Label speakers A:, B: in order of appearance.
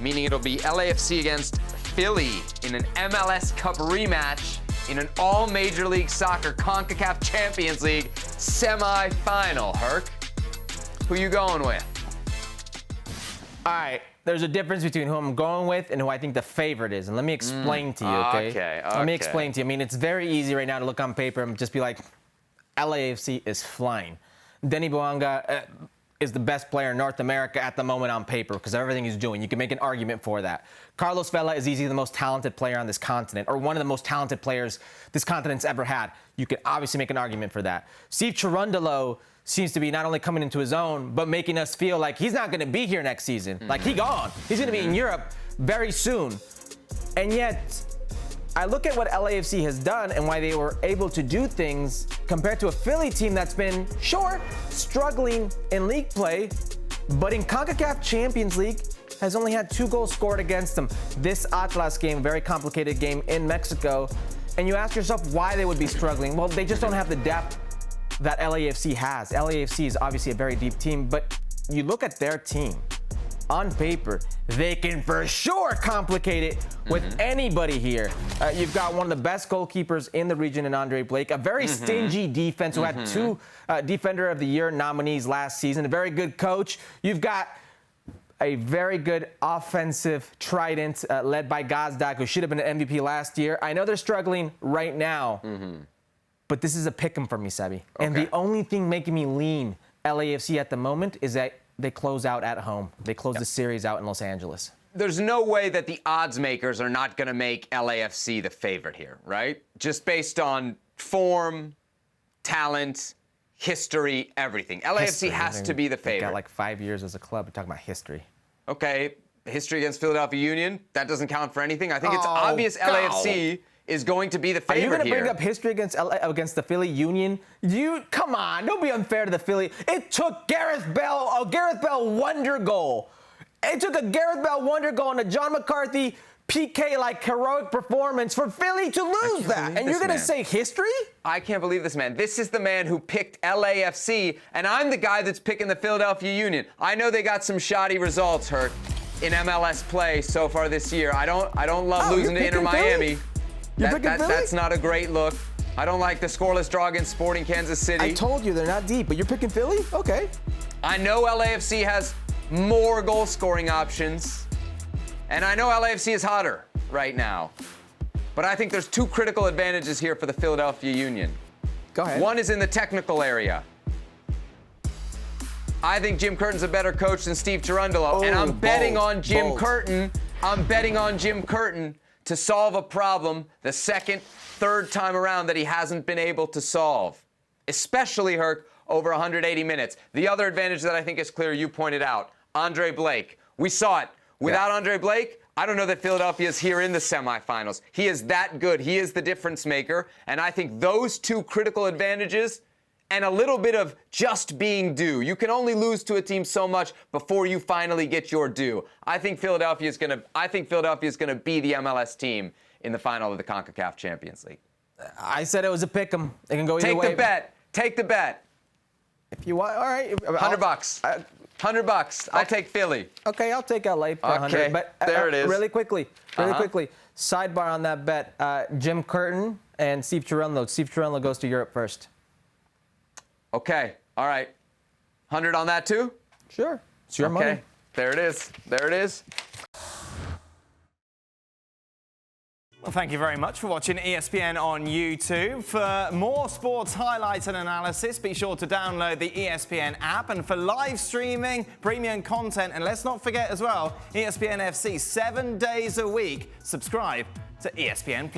A: meaning it'll be LAFC against Philly in an MLS Cup rematch in an all-Major League Soccer CONCACAF Champions League semifinal. Herc, who you going with?
B: All right, there's a difference between who I'm going with and who I think the favorite is. And let me explain to you, okay?
A: Okay.
B: Let me explain to you. I mean, it's very easy right now to look on paper and just be like, LAFC is flying. Denny Bouanga is the best player in North America at the moment on paper because of everything he's doing. You can make an argument for that. Carlos Vela is easily the most talented player on this continent, or one of the most talented players this continent's ever had. You can obviously make an argument for that. Steve Cherundolo seems to be not only coming into his own, but making us feel like he's not going to be here next season. Like, he's gone. He's going to be in Europe very soon. And yet, I look at what LAFC has done and why they were able to do things compared to a Philly team that's been, sure, struggling in league play, but in CONCACAF Champions League has only had 2 goals scored against them. This Atlas game, very complicated game in Mexico. And you ask yourself why they would be struggling. Well, they just don't have the depth that LAFC has. LAFC is obviously a very deep team, but you look at their team. On paper, they can for sure complicate it with anybody here. You've got one of the best goalkeepers in the region in Andre Blake, a very stingy defense who had 2 Defender of the Year nominees last season, a very good coach. You've got a very good offensive trident led by Gazdag, who should have been an MVP last year. I know they're struggling right now, but this is a pick 'em for me, Sebi. Okay. And the only thing making me lean LAFC at the moment is that they close out at home. They close the series out in Los Angeles.
A: There's no way that the odds makers are not going to make LAFC the favorite here, right? Just based on form, talent, history, everything. LAFC has to be the favorite.
B: They've got like 5 years as a club. We're talking about history.
A: Okay, history against Philadelphia Union, that doesn't count for anything. I think it's obvious LAFC is going to be the favorite here. Are you going to
B: bring up history against the Philly Union? Come on, don't be unfair to the Philly. It took Gareth Bell wonder goal. It took a Gareth Bell wonder goal and a John McCarthy PK-like heroic performance for Philly to lose that. And you're going to say history?
A: I can't believe this, man. This is the man who picked LAFC, and I'm the guy that's picking the Philadelphia Union. I know they got some shoddy results, Herc, in MLS play so far this year. I don't love losing to Inter Miami. That's not a great look. I don't like the scoreless draw against Sporting Kansas City.
B: I told you they're not deep, but you're picking Philly? Okay.
A: I know LAFC has more goal-scoring options, and I know LAFC is hotter right now. But I think there's 2 critical advantages here for the Philadelphia Union.
B: Go ahead.
A: One is in the technical area. I think Jim Curtin's a better coach than Steve Cherundolo, and I'm betting on Jim Curtin. I'm betting on Jim Curtin to solve a problem the 2nd, 3rd time around that he hasn't been able to solve, especially, Herc, over 180 minutes. The other advantage that I think is clear, you pointed out, Andre Blake. We saw it. Without Andre Blake, I don't know that Philadelphia is here in the semifinals. He is that good. He is the difference maker, and I think those 2 critical advantages and a little bit of just being due. You can only lose to a team so much before you finally get your due. I think Philadelphia is going to be the MLS team in the final of the CONCACAF Champions League.
B: I said it was a pick 'em. It can go either way.
A: Take the bet. Take the bet.
B: If you want, all right.
A: $100. $100. I'll take Philly.
B: Okay, I'll take LA for 100.
A: Okay,
B: but
A: there it is.
B: Really quickly. Sidebar on that bet. Jim Curtin and Steve Cherundolo. Steve Cherundolo goes to Europe first.
A: Okay. All right. 100 on that too?
B: Sure. It's your money.
A: There it is. There it is.
C: Well, thank you very much for watching ESPN on YouTube. For more sports highlights and analysis, be sure to download the ESPN app. And for live streaming, premium content, and let's not forget as well, ESPN FC 7 days a week. Subscribe to ESPN+.